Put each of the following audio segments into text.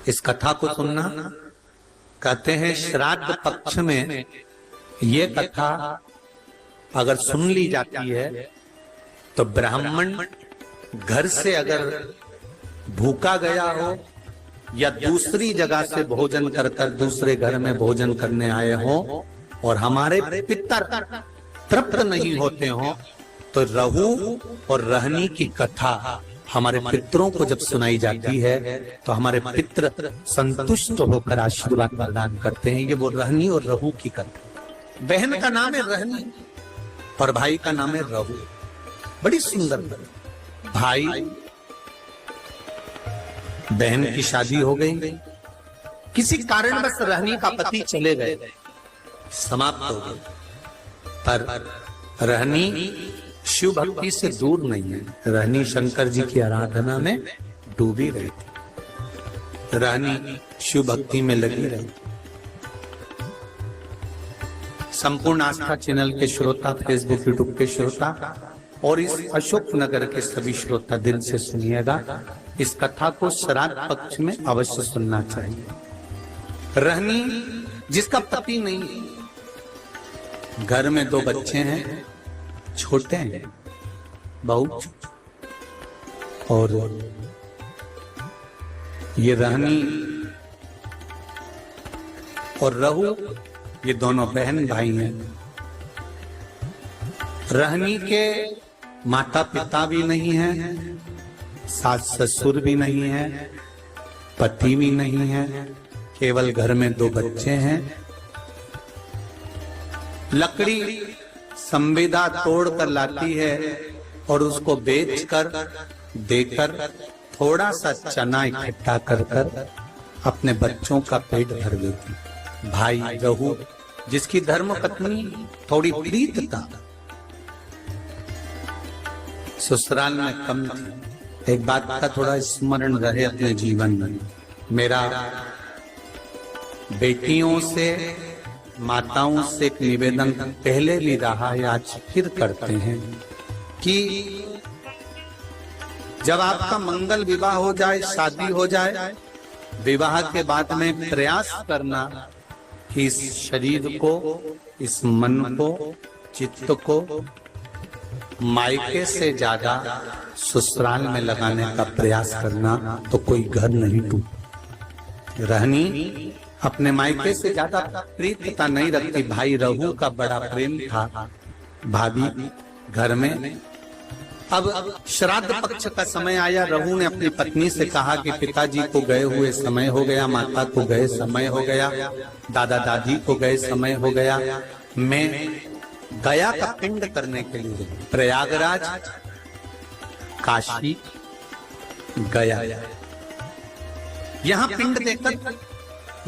इस कथा को सुनना। कहते हैं श्राद्ध पक्ष में ये कथा अगर सुन ली जाती है तो ब्राह्मण घर से अगर भूखा गया हो या दूसरी जगह से भोजन कर कर दूसरे घर में भोजन करने आए हो और हमारे पितर तृप्त नहीं होते हो तो रहू और रहनी की कथा हमारे पितरों को जब सुनाई जाती है तो हमारे पितर संतुष्ट होकर आशीर्वाद प्रदान करते हैं। ये वो रहनी और रहू की कथा। बहन का नाम है रहनी और भाई का नाम है रहू। बड़ी सुंदर भाई बहन की शादी हो गई, किसी कारणवश रहनी का पति चले गए, समाप्त हो गए, पर रहनी शिव भक्ति से दूर नहीं है। रहनी शंकर जी की आराधना में डूबी रही थी, रहनी शिव भक्ति में लगी रही। संपूर्ण आस्था चैनल के श्रोता, फेसबुक यूट्यूब के श्रोता और इस अशोक नगर के सभी श्रोता दिल से सुनिएगा। इस कथा को श्राद्ध पक्ष में अवश्य सुनना चाहिए। रहनी जिसका पति नहीं, घर में 2 बच्चे हैं, छोटे हैं बहुत, और ये रहनी और रहू ये दोनों बहन भाई हैं। रहनी के माता पिता भी नहीं है, सास ससुर भी नहीं है, पति भी नहीं है, केवल घर में 2 बच्चे हैं। लकड़ी संविदा तोड़ कर लाती है और उसको बेचकर देकर थोड़ा सा चना इकट्ठा कर कर अपने बच्चों का पेट भर देती। भाई रहू जिसकी धर्म पत्नी थोड़ी प्रीत था, ससुराल में कम थी। एक बात का थोड़ा स्मरण रहे अपने जीवन में, मेरा बेटियों से माताओं से एक निवेदन पहले भी रहा है, आज फिर करते हैं कि जब आपका मंगल विवाह हो जाए, शादी हो जाए, विवाह के बाद में प्रयास करना कि इस शरीर को, इस मन को, चित्त को मायके से ज्यादा ससुराल में लगाने का प्रयास करना, तो कोई घर नहीं टूटे। रहनी अपने मायके से ज्यादा प्रीतता नहीं रखती। भाई रहू का बड़ा प्रेम था भाभी घर में। अब श्राद्ध पक्ष का समय आया, रहू ने अपनी पत्नी से कहा कि पिताजी को गए हुए समय हो गया, माता को गए समय हो गया, दादा दादी को गए समय हो गया, मैं गया का पिंड करने के लिए प्रयागराज, काशी गया, यहाँ पिंड देकर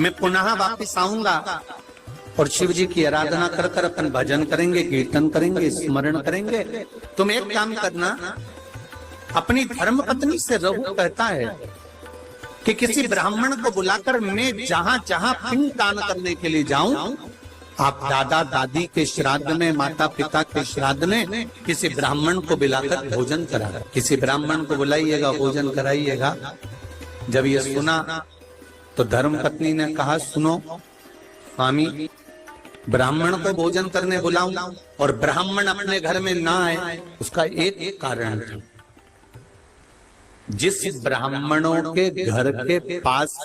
मैं पुनः वापस आऊंगा और शिव जी की आराधना कर कर अपन भजन करेंगे, कीर्तन करेंगे, स्मरण करेंगे। तुम एक काम करना, अपनी धर्म पत्नी से रहू कहता है कि किसी ब्राह्मण को बुलाकर मैं जहां जहां पिंड दान करने के लिए जाऊं, आप दादा दादी के श्राद्ध में, माता पिता के श्राद्ध में किसी ब्राह्मण को बुलाकर भोजन करा, किसी ब्राह्मण को बुलाइएगा, भोजन कराइएगा। जब ये सुना तो धर्म पत्नी ने कहा, सुनो स्वामी, ब्राह्मण को भोजन करने बुलाऊं और ब्राह्मण अपने घर में ना आए, उसका एक कारण था। जिस ब्राह्मणों के घर के पास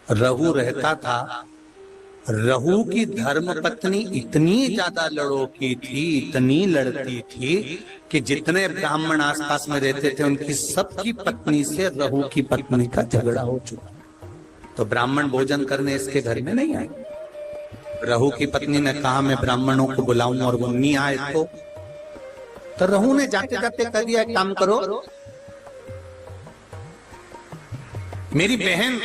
रहू रहता था, रहू की धर्म पत्नी इतनी ज्यादा लड़ोकी थी, इतनी लड़ती थी कि जितने ब्राह्मण आसपास में रहते थे उनकी सबकी पत्नी से रहू की पत्नी का झगड़ा हो चुका। तो ब्राह्मण भोजन करने इसके घर में नहीं आए। रहू की पत्नी ने कहा मैं ब्राह्मणों को बुलाऊं और वो नहीं आए तो रहू ने जाते जाते कह दिया, काम करो, मेरी बहन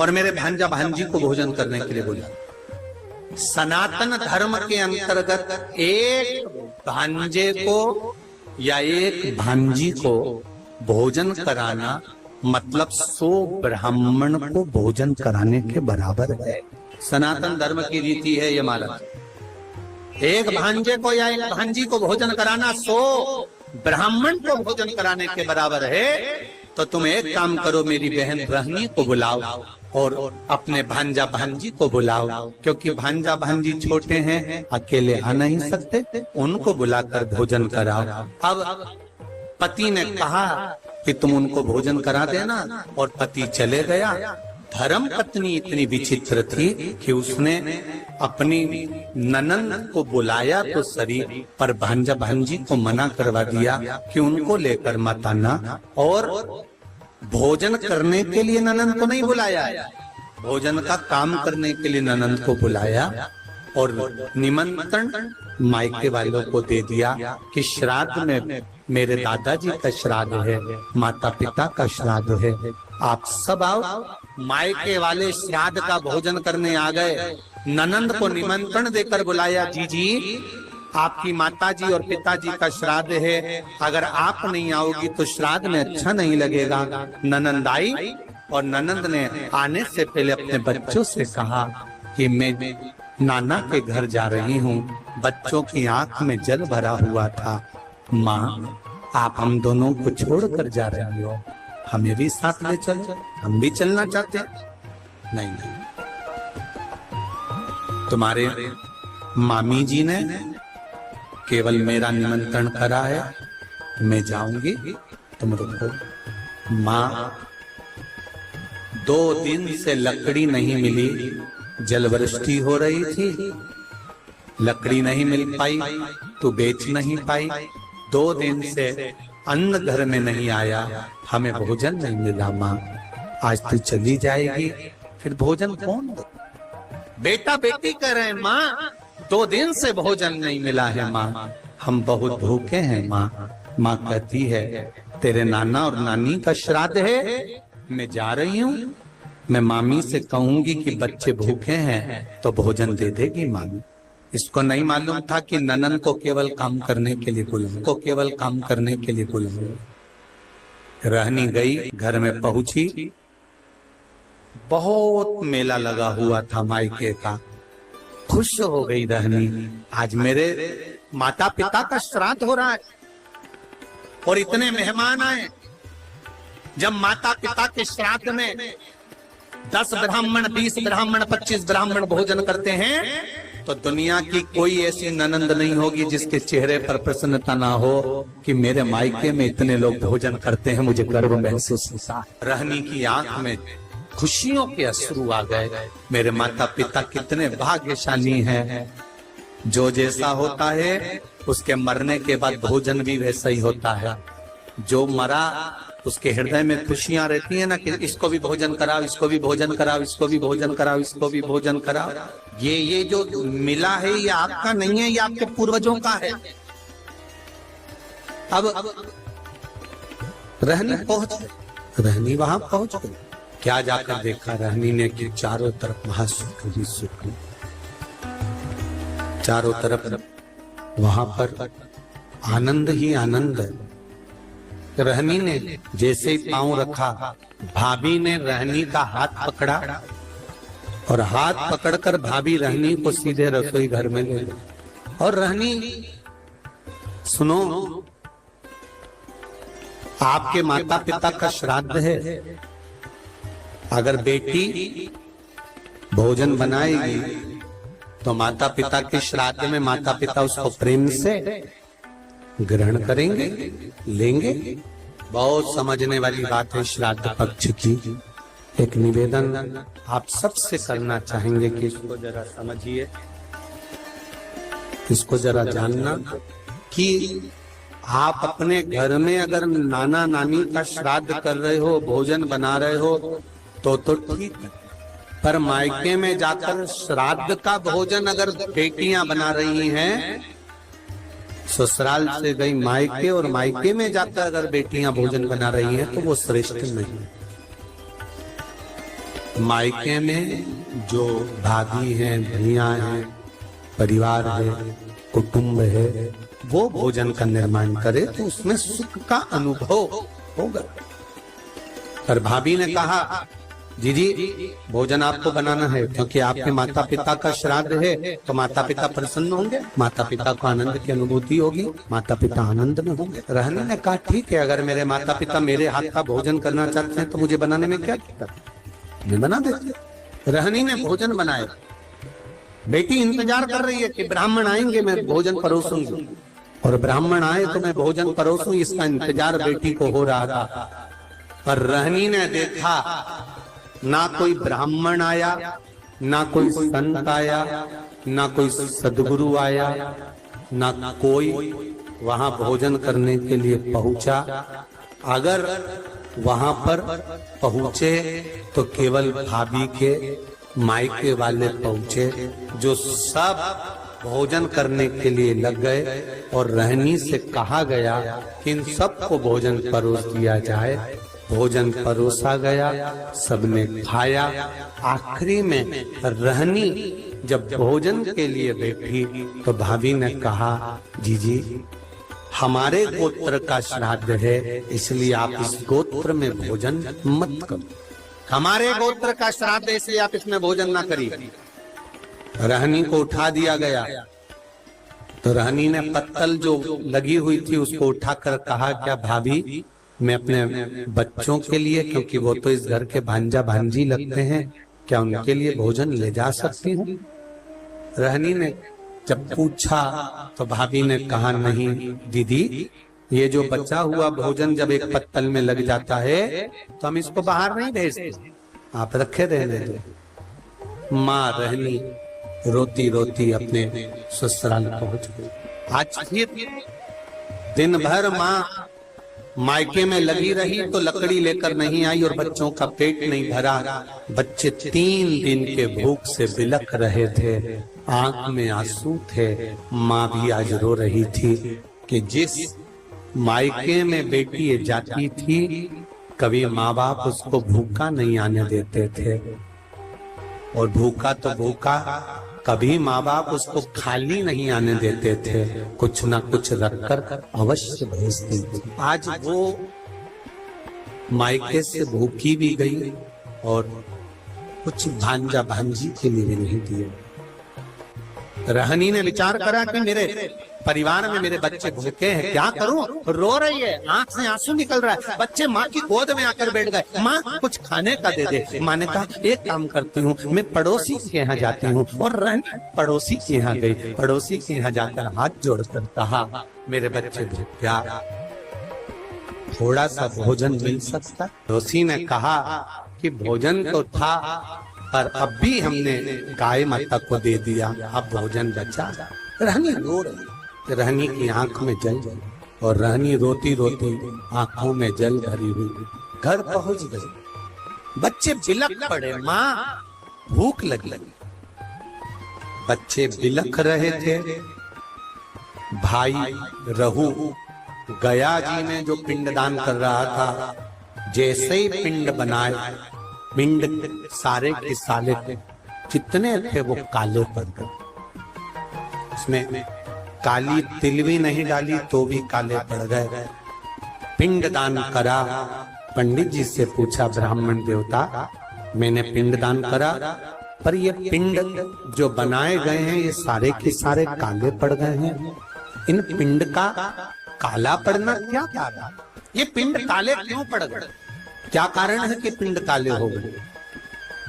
और मेरे भांजा भांजी को भोजन करने के लिए बोला। सनातन धर्म के अंतर्गत एक भांजे को या एक भांजी को भोजन कराना मतलब 100 ब्राह्मण को भोजन कराने के बराबर है। सनातन धर्म की रीति है ये माला। एक भांजे को या एक भांजी को भोजन कराना 100 ब्राह्मण को भोजन कराने के बराबर है। तो तुम एक काम करो, मेरी बहन रहनी को बुलाओ और अपने भांजा भांजी को बुलाओ, क्योंकि भांजा भांजी छोटे हैं, अकेले आ नहीं सकते, उनको बुलाकर भोजन कराओ। अब पति ने कहा कि तुम उनको भोजन करा देना, और पति चले गया। धर्म पत्नी इतनी विचित्र थी कि उसने अपनी ननंद को बुलाया तो सही, पर भांजा भांजी को मना करवा दिया कि उनको लेकर मत आना, और भोजन करने के लिए ननंद को नहीं बुलाया, भोजन का काम करने के लिए ननंद को बुलाया, और निमंत्रण मायके वालों को दे दिया कि श्राद्ध में मेरे दादाजी का श्राद्ध है, माता पिता का श्राद्ध है, आप सब आओ। मायके वाले श्राद्ध का भोजन करने आ गए। ननंद को निमंत्रण देकर बुलाया, जी आपकी माताजी और पिताजी का श्राद्ध है, अगर आप नहीं आओगी तो श्राद्ध में अच्छा नहीं लगेगा। ननंद आई, और ननंद ने आने से पहले अपने बच्चों से कहा कि मैं नाना के घर जा रही हूँ। बच्चों की आंख में जल भरा हुआ था। माँ, आप हम दोनों को छोड़कर जा रही हो, हमें भी साथ ले चलो, हम भी चलना चाहते हैं। नहीं, तुम्हारे मामी जी ने केवल मेरा निमंत्रण करा है, मैं जाऊंगी, तुम रुको। माँ, 2 दिन से लकड़ी नहीं मिली, जलवृष्टि हो रही थी, लकड़ी नहीं मिल पाई तो बेच नहीं पाई, 2 दिन से अन्न घर में नहीं आया, हमें भोजन नहीं मिला। माँ, आज तू चली जाएगी, फिर भोजन कौन दे? बेटा बेटी कह रहे हैं, माँ 2 दिन से भोजन नहीं मिला है माँ, हम बहुत भूखे हैं माँ। माँ कहती है, तेरे नाना और नानी का श्राद्ध है, मैं जा रही हूँ, मैं मामी से कहूंगी कि बच्चे भूखे हैं तो भोजन दे देगी मामी। इसको नहीं मालूम था कि ननन को केवल काम करने के लिए बुलाऊं। रहनी गई, घर में पहुंची, बहुत मेला लगा हुआ था मायके का। खुश हो गई रहनी, आज मेरे माता पिता का श्राद्ध हो रहा है और इतने मेहमान आए। जब माता पिता के श्राद्ध में 10 ब्राह्मण, 20 ब्राह्मण, 25 ब्राह्मण भोजन करते हैं, तो दुनिया की कोई ऐसी ननंद नहीं होगी जिसके चेहरे पर प्रसन्नता ना हो कि मेरे मायके में इतने लोग भोजन करते हैं, मुझे गर्व महसूस होता। रहनी की आंख में खुशियों के अश्रु आ गए। मेरे माता पिता कितने भाग्यशाली हैं। जो जैसा होता है उसके मरने के बाद भोजन भी वैसा ही होता है। जो मरा उसके हृदय में खुशियां रहती है ना कि इसको भी भोजन कराओ, इसको भी भोजन कराओ, इसको भी भोजन कराओ, इसको भी भोजन कराओ। ये जो मिला है ये आपका नहीं है, ये आपके पूर्वजों का है। अब रहनी वहां पहुंच गई। क्या जाकर देखा रहनी ने कि चारों तरफ महासुख ही सुख, चारों तरफ वहां पर आनंद ही आनंद। रहनी ने जैसे ही पांव रखा, भाभी ने रहनी का हाथ पकड़ा और हाथ पकड़कर भाभी रहनी को सीधे रसोई घर में ले गई। और रहनी, सुनो, आपके माता पिता का श्राद्ध है, अगर बेटी भोजन बनाएगी तो माता पिता के श्राद्ध में माता पिता उसको प्रेम से ग्रहण करेंगे, लेंगे। बहुत समझने वाली बात है श्राद्ध पक्ष की। एक निवेदन आप सबसे करना चाहेंगे कि इसको जरा समझिए, इसको जरा जानना कि आप अपने घर में अगर नाना नानी का श्राद्ध कर रहे हो, भोजन बना रहे हो तो ठीक है, पर मायके में जाकर श्राद्ध का भोजन अगर बेटियां बना रही हैं, ससुराल से गई मायके और मायके में जाकर अगर बेटियां भोजन बना रही हैं तो वो श्रेष्ठ नहीं। मायके में जो भाभी हैं, भैया हैं, परिवार है, कुटुंब है, वो भोजन का निर्माण करे तो उसमें सुख का अनुभव होगा। पर भाभी ने कहा जी भोजन आपको बनाना है क्योंकि आपके माता पिता का श्राद्ध है, तो माता पिता प्रसन्न होंगे, माता पिता को आनंद की अनुभूति होगी, माता पिता आनंद में होंगे। रहनी ने कहा ठीक है, अगर मेरे माता पिता मेरे हाथ का भोजन करना चाहते हैं तो मुझे बनाने में क्या दिक्कत, मैं बना देती। रहनी ने भोजन बनाया। बेटी इंतजार कर रही है कि ब्राह्मण आएंगे, मैं भोजन परोसूंगी, और ब्राह्मण आए तो मैं भोजन परोसूं, इसका इंतजार बेटी को हो रहा था। पर रहनी ने देखा ना कोई ब्राह्मण आया, ना कोई संत आया, ना कोई सदगुरु आया, ना कोई वहां भोजन करने के लिए पहुंचा। अगर वहां पर पहुंचे तो केवल भाभी के मायके वाले पहुंचे, जो सब भोजन करने के लिए लग गए, और रहनी से कहा गया कि इन सबको भोजन परोस दिया जाए। भोजन परोसा गया, सबने खाया। आखिरी में रहनी जब भोजन के लिए बैठी तो भाभी ने कहा, जीजी हमारे गोत्र का श्राद्ध है, इसलिए आप इस गोत्र में भोजन मत करो। हमारे गोत्र का श्राद्ध है इसलिए आप इसमें भोजन ना करिए। रहनी को उठा दिया गया तो रहनी ने पत्तल जो लगी हुई थी उसको उठाकर कहा, क्या भाभी मैं अपने बच्चों के लिए, क्योंकि वो तो इस घर के भांजा भांजी लगते हैं, क्या उनके लिए भोजन ले जा सकती हूँ? रहनी ने जब पूछा तो भाभी ने कहा, नहीं दीदी, ये जो बचा हुआ भोजन जब एक पत्तल में लग जाता है तो हम इसको बाहर नहीं भेजते, आप रखे रहने दो। माँ रहनी रोती रोती अपने ससुराल पहुंच गई। आज फिर दिन भर माँ मायके में लगी रही तो लकड़ी लेकर नहीं आई और बच्चों का पेट नहीं भरा। बच्चे 3 दिन के भूख से बिलख रहे थे, आंख में आंसू थे। माँ भी आज रो रही थी कि जिस मायके में बेटी जाती थी, कभी माँ बाप उसको भूखा नहीं आने देते थे, और भूखा तो भूखा, कभी माँ बाप उसको खाली नहीं आने देते थे, कुछ ना कुछ रखकर अवश्य भेजते थे। आज वो मायके से भूखी भी गई और कुछ भांजा भांजी के लिए भी नहीं दिए। रहनी ने विचार करा कि मेरे परिवार में मेरे बच्चे भूखे हैं, क्या करूं? रो रही है, आंख से आंसू निकल रहा है, बच्चे माँ की गोद में आकर बैठ गए। माँ कुछ खाने का दे दे। माँ ने कहा एक काम करती हूँ, मैं पड़ोसी के यहाँ जाती हूँ। और रहनी पड़ोसी के यहाँ गई। पड़ोसी के यहाँ जाकर हाथ जोड़कर कहा, मेरे बच्चे भूखे, थोड़ा सा भोजन मिल सकता? पड़ोसी ने कहा कि भोजन तो था, पर अब भी हमने गाय माता को दे दिया, अब भोजन बचा। रहनी रो रही, रहनी की आंख में जल, और रहनी रोती रोती आंखों में जल भरी हुई घर पहुंच गई। बच्चे बिलख पड़े, माँ भूख लगी। बच्चे बिलख रहे थे। भाई रहू गया जी में जो पिंडदान कर रहा था, जैसे ही पिंड बनाए, पिंड सारे के सारे जितने थे वो काले पड़ गए। उसमें काली तिल भी नहीं डाली तो भी काले पड़ गए। पिंड दान करा। पंडित जी से पूछा, ब्राह्मण देवता मैंने पिंड दान करा, पर ये पिंड जो बनाए गए हैं ये सारे के सारे काले पड़ गए हैं, इन पिंड का काला पड़ना क्या कारण? ये पिंड काले क्यों पड़ गए? क्या कारण है कि पिंड काले हो गए?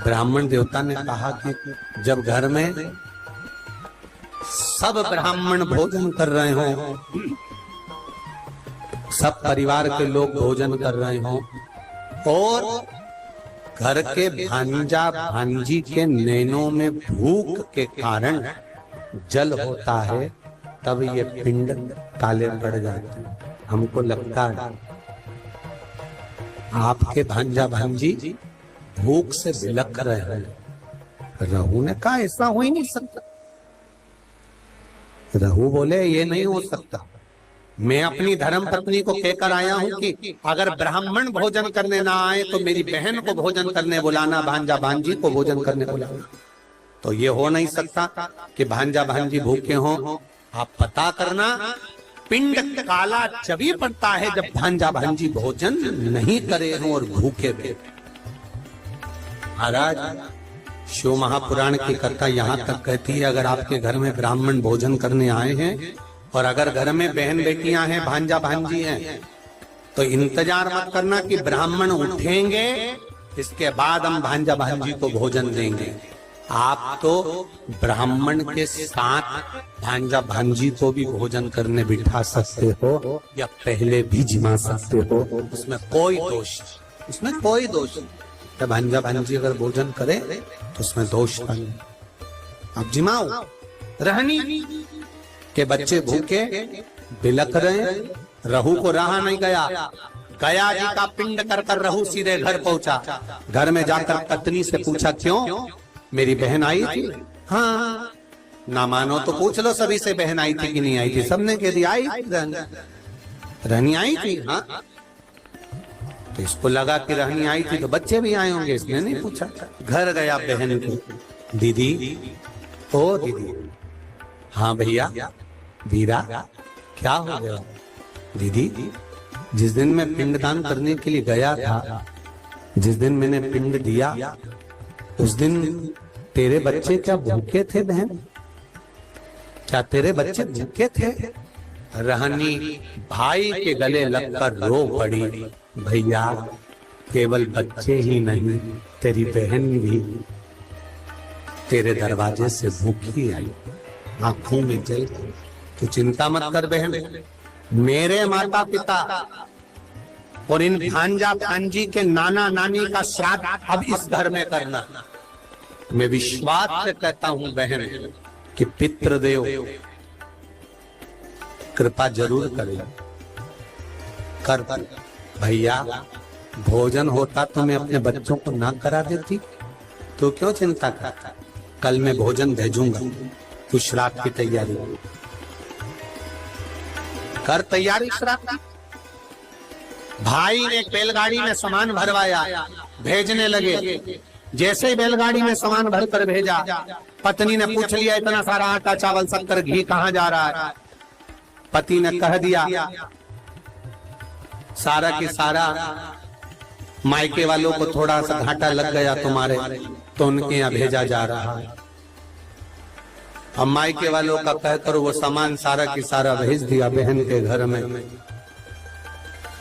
ब्राह्मण देवता ने कहा कि जब घर में सब ब्राह्मण भोजन कर रहे हो, सब परिवार के लोग भोजन कर रहे हो, और घर के भांजा भांजी के नैनों में भूख के कारण जल होता है, तब ये पिंड काले पड़ जाते हैं। हमको लगता है आपके भांजा भांजी भूख से बिलख रहे हैं। रहू ने कहा ऐसा हो ही नहीं सकता। रहू बोले ये नहीं हो सकता, मैं अपनी धर्म पत्नी को कहकर आया हूं कि अगर ब्राह्मण भोजन करने ना आए तो मेरी बहन को भोजन करने बुलाना, भांजा भांजी को भोजन करने बुलाना। तो ये हो नहीं सकता कि भांजा भांजी भूखे हों। आप पता करना, पिंड काला तभी पड़ता है जब भांजा भांजी भोजन नहीं करे हों और भूखे बैठे। महाराज शिव महापुराण की कथा यहाँ तक कहती है, अगर आपके घर में ब्राह्मण भोजन करने आए हैं और अगर घर में बहन बेटियां हैं, भांजा भांजी हैं, तो इंतजार मत करना कि ब्राह्मण उठेंगे इसके बाद हम भांजा भांजी को भोजन देंगे। आप तो ब्राह्मण के साथ भांजा भांजी को भी भोजन करने बिठा सकते हो या पहले भी जिमा सकते हो, उसमें कोई दोष, उसमें कोई दोष नहीं। भांजा भांजी अगर भोजन करे तो उसमें दोष नहीं। आप जिमाओ। रहनी के बच्चे भूखे बिलक रहे, रहू को रहा नहीं गया, गया जी का पिंड कर कर रहू सीधे घर पहुंचा। घर में जाकर पत्नी से पूछा, क्यों मेरी बहन आई थी? हाँ। ना मानो तो पूछ लो सभी से, बहन आई थी कि नहीं आई थी? सबने कह दिया आई रहनी आई थी। हाँ, तो इसको लगा कि रहनी आई थी तो बच्चे भी आए होंगे, इसने नहीं पूछा। घर गया बहन को, दीदी ओ दीदी। हाँ भैया वीरा क्या हो गया? दीदी जिस दिन मैं पिंडदान करने के लिए गया था, जिस दिन मैंने पिंड दिया, उस दिन तेरे बच्चे क्या भूखे थे बहन? क्या तेरे बच्चे भूखे थे? रहनी भाई के गले लगकर रो पड़ी, भैया केवल बच्चे ही नहीं, तेरी बहन भी तेरे दरवाजे से भूखी आई, आंखों में जल। तू चिंता मत कर बहन, मेरे माता पिता और इन भांजा भांजी के नाना नानी का श्राद्ध अब इस घर में करना। मैं विश्वास से कहता हूं बहन कि पितृदेव कृपा जरूर करेगा। कर भैया भोजन होता तो मैं अपने बच्चों को ना करा देती, तो क्यों चिंता करता? कल मैं भोजन भेजूंगा, तू श्राद्ध की तैयारी कर। तैयारी श्राद्ध की। भाई ने बैलगाड़ी में सामान भरवाया, भेजने लगे। जैसे ही बैलगाड़ी में सामान भरकर भेजा, पत्नी ने पूछ लिया, इतना सारा आटा चावल शक्कर घी कहाँ जा रहा है? पति ने कह दिया, सारा की सारा मायके वालों को थोड़ा सा घाटा लग गया तुम्हारे, तो उनके यहाँ भेजा जा रहा है। अब मायके वालों का कहकर वो सामान सारा की सारा भेज दिया बहन के घर में।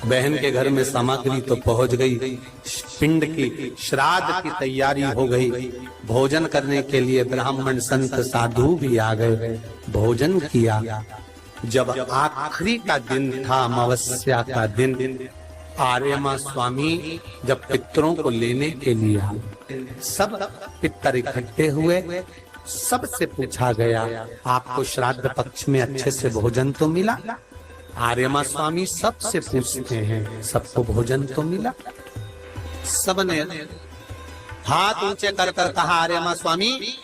बहन के घर में सामग्री तो पहुंच गई, पिंड की श्राद्ध की तैयारी हो गई। भोजन करने के लिए ब्राह्मण संत साधु भी आ गए, भोजन किया। जब आखिरी का दिन था, अमावस्या का दिन, आर्यमा स्वामी जब पितरों को लेने के लिए आए, सब पितर इकट्ठे हुए। सबसे पूछा गया, आपको श्राद्ध पक्ष में अच्छे से भोजन तो मिला? आर्यमा स्वामी सबसे पूछते हैं, सबको भोजन तो मिला? सबने हाथ ऊंचे कर कर कहा, आर्यमा स्वामी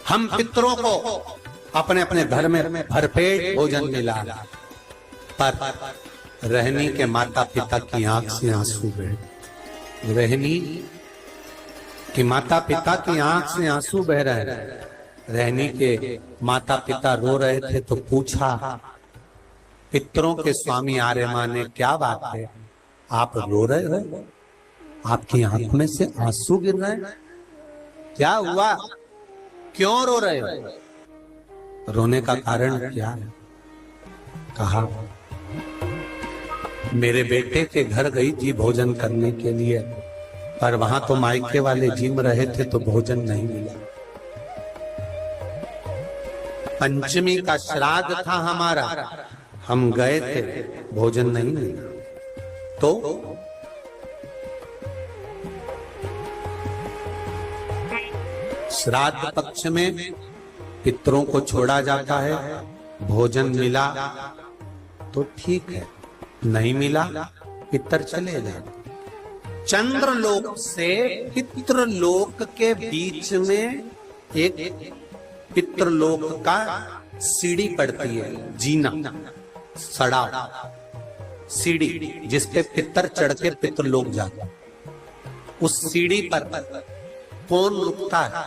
हम पितरों को अपने अपने घर में भरपेट भोजन मिला। पर रहनी के माता पिता की आंख से आंसू बहे। रहनी कि माता पिता की आंख से आंसू बह रहे हैं। रहनी के माता पिता रो रहे थे तो पूछा, पितरों के स्वामी आर्यमा ने, क्या बात है आप रो रहे हो? आपकी आंख में से आंसू गिर रहे हैं, क्या हुआ? क्यों रो रहे हो? रोने का कारण क्या है? कहा, मेरे बेटे के घर गई थी भोजन करने के लिए, पर वहां तो मायके वाले जिम रहे थे तो भोजन नहीं मिला। पंचमी का श्राद्ध था हमारा, हम गए थे, भोजन नहीं मिला। तो श्राद्ध पक्ष में पितरों को छोड़ा जाता है, भोजन मिला तो ठीक है, नहीं मिला पितर चले जाए। चंद्रलोक से पितृलोक के बीच में एक पितृलोक का सीढ़ी पड़ती है, जीना सड़ा सीढ़ी जिसपे पितर चढ़ के पितृलोक जाता। उस सीढ़ी पर कौन रुकता है?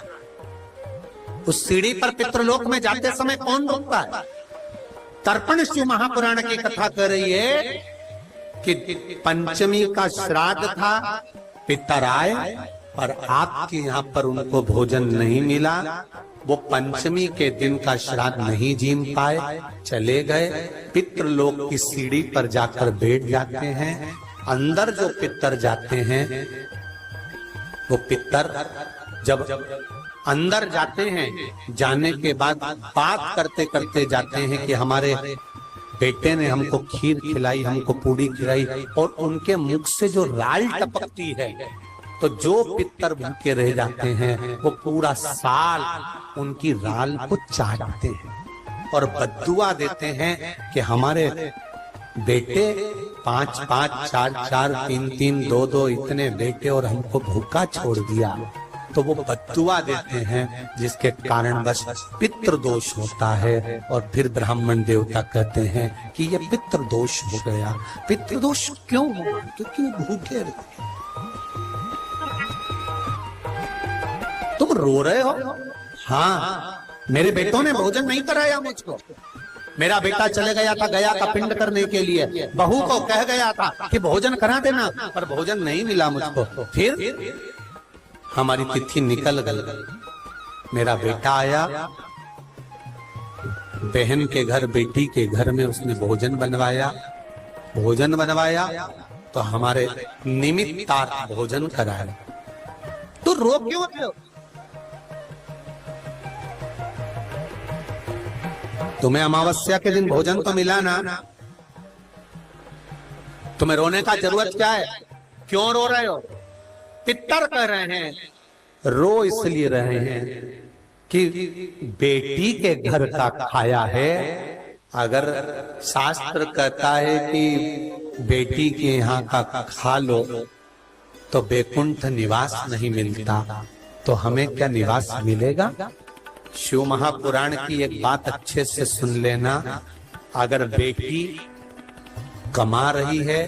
उस सीढ़ी पर पितृलोक में जाते समय कौन रुकता है? तर्पण शिव महापुराण की कथा कर रही है कि पंचमी का श्राद्ध था, पितर आए और आपके यहाँ पर उनको भोजन नहीं मिला, वो पंचमी के दिन का श्राद्ध नहीं जीम पाए, चले गए, पितृलोक की सीढ़ी पर जाकर बैठ जाते हैं। अंदर जो पितर जाते हैं, वो पितर जब अंदर जाते हैं, जाने के बाद बात करते करते जाते हैं कि हमारे बेटे ने हमको खीर खिलाई, हमको पूड़ी खिलाई, और उनके मुख से जो राल टपकती है, तो जो पितर भूखे रह जाते हैं वो पूरा साल उनकी राल को चाटते हैं और बद्दुआ देते हैं कि हमारे बेटे 5-5, 4-4, 3-3, 2-2 इतने बेटे और हमको भूखा छोड़ दिया। तो वो बद्दुआ देते हैं, जिसके कारण बस पितृ दोष होता है। और फिर ब्राह्मण देवता कहते हैं कि ये पितृ दोष हो गया। पितृ दोष क्यों हुआ? क्योंकि वो भूखे रहे। तुम रो रहे हो? हाँ, मेरे बेटों ने भोजन नहीं कराया मुझको। मेरा बेटा चले गया था गया का पिंड करने के लिए, बहू को कह गया था कि भोजन करा देना, पर भोजन नहीं मिला मुझको। फिर हमारी तिथि निकल गई। मेरा बेटा आया, बहन के घर, बेटी के घर में उसने भोजन बनवाया तो हमारे निमित्तार्थ भोजन कराया। तो रो क्यों रहे हो? तुम्हें अमावस्या के दिन भोजन तो मिला ना, तुम्हें रोने का जरूरत क्या है? क्यों रो रहे हो? पितर कह रहे हैं, रो इसलिए रहे हैं कि बेटी के घर का खाया है। अगर शास्त्र कहता है कि बेटी के यहाँ का खा लो तो बैकुंठ निवास नहीं मिलता, तो हमें क्या निवास मिलेगा? शिव महापुराण की एक बात अच्छे से सुन लेना। अगर बेटी कमा रही है,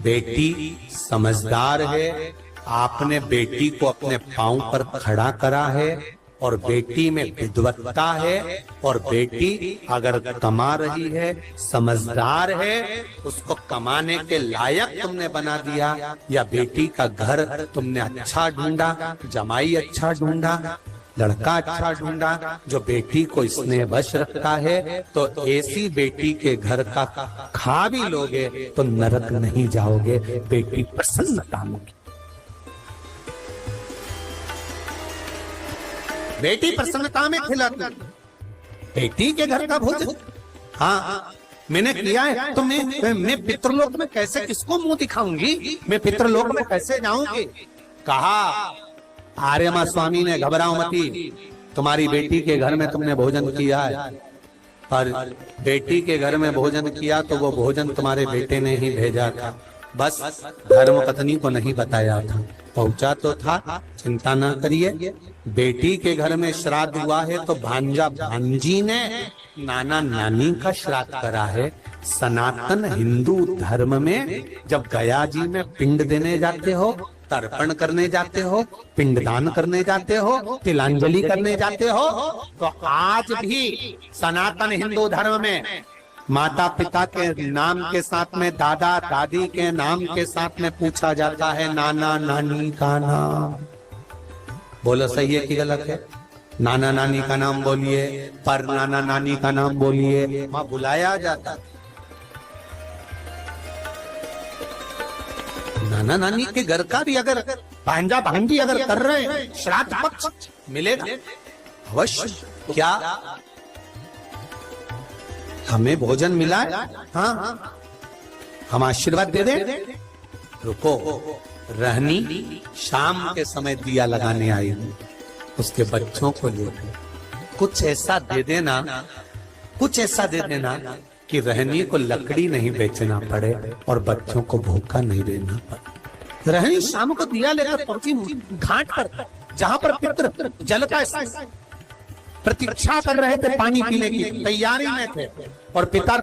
बेटी समझदार है, आपने बेटी को अपने पांव पर खड़ा करा है और बेटी में विद्वत्ता है, और बेटी अगर कमा रही है, समझदार है, उसको कमाने के लायक तुमने बना दिया, या बेटी का घर तुमने अच्छा ढूंढा, जमाई अच्छा ढूंढा, लड़का अच्छा ढूंढा जो बेटी को इसने वश रखता है, तो ऐसी बेटी के घर का खा भी लोगे तो नरक नहीं जाओगे, बेटी प्रसन्नता में। बेटी प्रसन्नता में खिलाती, बेटी के घर का भोजन। हाँ, मैंने किया है, तो मैं पितृलोक में कैसे, किसको मुंह दिखाऊंगी? मैं पितृलोक में कैसे जाऊंगी? कहा आर्यमा स्वामी ने, घबराओ मती, तुम्हारी बेटी के घर में तुमने भोजन किया है, और बेटी के घर में भोजन किया तो वो भोजन तुम्हारे बेटे ने ही भेजा था, बस धर्म पत्नी को नहीं बताया था। पहुंचा तो था, चिंता ना करिए। बेटी के घर में श्राद्ध हुआ है तो भांजा भांजी ने नाना नानी का श्राद्ध करा है। सनातन हिंदू धर्म में जब गया जी में पिंड देने जाते हो, तर्पण करने जाते हो, पिंडदान करने जाते हो, तिलांजलि करने जाते हो, तो आज भी सनातन हिंदू धर्म में माता पिता के नाम के साथ में दादा दादी के नाम के साथ में पूछा जाता है नाना नानी का नाम। बोलो सही है कि गलत है? नाना नानी का नाम बोलिए, पर नाना नानी का नाम बोलिए, वहां बुलाया जाता। नाना नानी के घर का भी अगर भांजा भांजी अगर कर रहे हैं, श्राद्ध पक्ष मिलेगा अवश्य। क्या हमें भोजन मिला है? हाँ, हम आशीर्वाद दे दें। रुको, रहनी शाम के समय दिया लगाने आई, उसके बच्चों को ले कुछ ऐसा दे देना, कुछ ऐसा दे देना कि रहनी को लकड़ी नहीं बेचना पड़े और बच्चों को भूखा नहीं रहना पड़े। रहनी शाम को दिया लेकर पहुंची घाट पर, जहां पर पितृ जल का प्रतीक्षा कर रहे थे, पानी पीने की तैयारी में थे, और पिता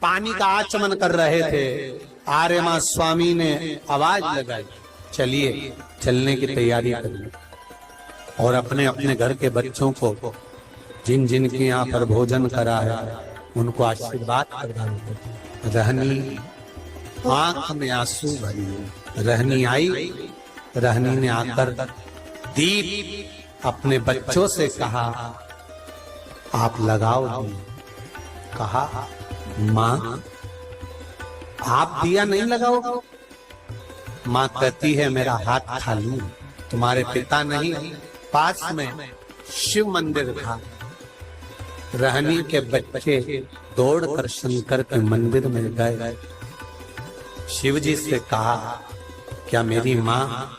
पानी का आचमन कर रहे थे। आर्यमा स्वामी ने आवाज लगाई, चलिए, चलने की तैयारी करिए, और अपने अपने घर के बच्चों को, जिन जिन के यहाँ पर भोजन करा है, उनको आशीर्वाद करवाए। रहनी आंख में आंसू भरी, रहनी आई रहनी ने आकर दीप अपने बच्चों से कहा, आप लगाओ दीप। कहा, माँ आप दिया नहीं लगाओ? माँ कहती है, मेरा हाथ खाली, तुम्हारे पिता नहीं, पास में शिव मंदिर था। रहनी के बच्चे दौड़कर शंकर के मंदिर में गए। शिव जी से कहा, क्या मेरी माँ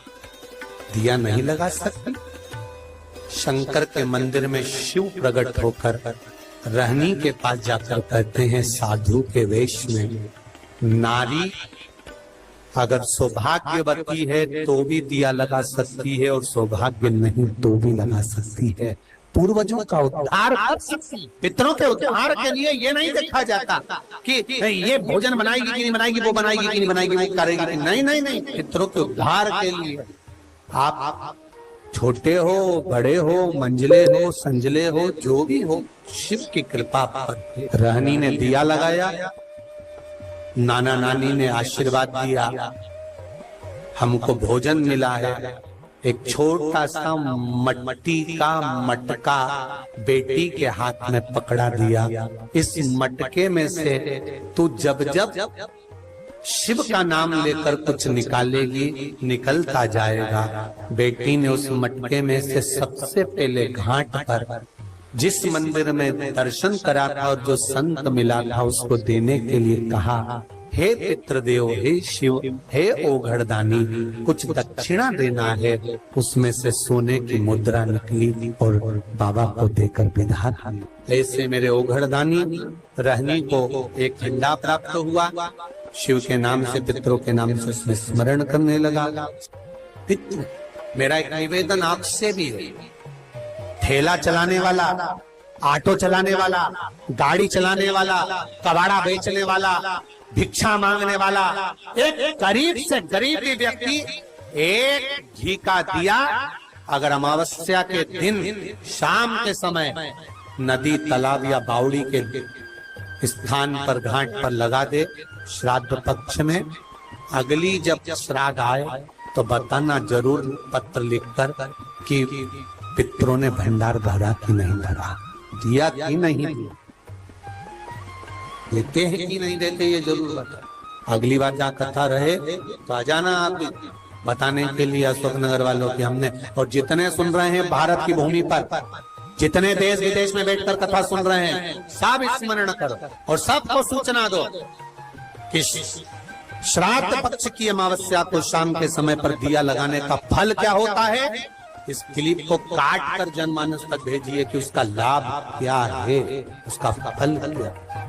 दिया नहीं लगा सकती? शंकर के मंदिर में शिव प्रकट होकर रहनी के पास जाकर कहते हैं, साधु के वेश में, नारी अगर सौभाग्यवती है तो भी दिया लगा सकती है, और सौभाग्य नहीं तो भी लगा सकती है। पूर्वजों का उद्धार, पितरों के उद्धार के लिए ये नहीं देखा जाता कि ये भोजन बनाएगी कि नहीं बनाएगी, वो बनाएगी कि नहीं बनाएगी, वो करेगी कि नहीं। नहीं नहीं, पितरों के उद्धार के लिए आप छोटे हो, बड़े हो, मंझले हो, संजले हो, जो भी हो, शिव की कृपा पर। रहनी ने दिया लगाया, नाना नानी ने आशीर्वाद दिया, हमको भोजन मिला है। एक छोटा सा मट्टी का मटका बेटी के हाथ में पकड़ा दिया। इस मटके में से तू जब जब शिव का नाम लेकर कुछ निकालेगी, निकलता जाएगा। बेटी ने उस मटके में से सबसे पहले घाट पर जिस मंदिर में दर्शन करा था और जो संत मिला था, उसको देने के लिए कहा, हे पितृदेव, हे शिव, हे ओघड़दानी, कुछ दक्षिणा देना है। उसमें से सोने की मुद्रा निकली और बाबा को देकर विदा की। ऐसे मेरे ओघड़दानी रहनी को एक झंडा प्राप्त हुआ। शिव के नाम से, पितरों के नाम से उसमें स्मरण करने लगा। मेरा एक निवेदन आपसे भी है, ठेला चलाने वाला, ऑटो चलाने वाला, गाड़ी चलाने वाला, कबाड़ा बेचने वाला, भिक्षा मांगने वाला, एक गरीब से गरीब व्यक्ति एक घी का दिया अगर अमावस्या के दिन शाम के समय नदी, तालाब या बावड़ी के स्थान पर, घाट पर लगा दे, श्राद्ध पक्ष में, अगली जब श्राद्ध आए तो बताना जरूर पत्र लिखकर कि पितरों ने भंडार भरा कि नहीं भरा, दिया कि नहीं दिया, देते हैं कि नहीं देते, ये जरूर बता। अगली बार जहाँ कथा रहे तो आ जाना आप बताने के लिए अशोकनगर वालों की हमने। और जितने सुन रहे हैं भारत की भूमि पर, जितने देश विदेश में बैठकर कथा सुन रहे हैं, सब स्मरण करो और सबको सूचना दो कि श्राद्ध पक्ष की अमावस्या को शाम के समय पर दिया लगाने का फल क्या होता है। इस क्लिप को काट कर जनमानस तक भेजिए कि उसका लाभ क्या है, उसका फल क्या है।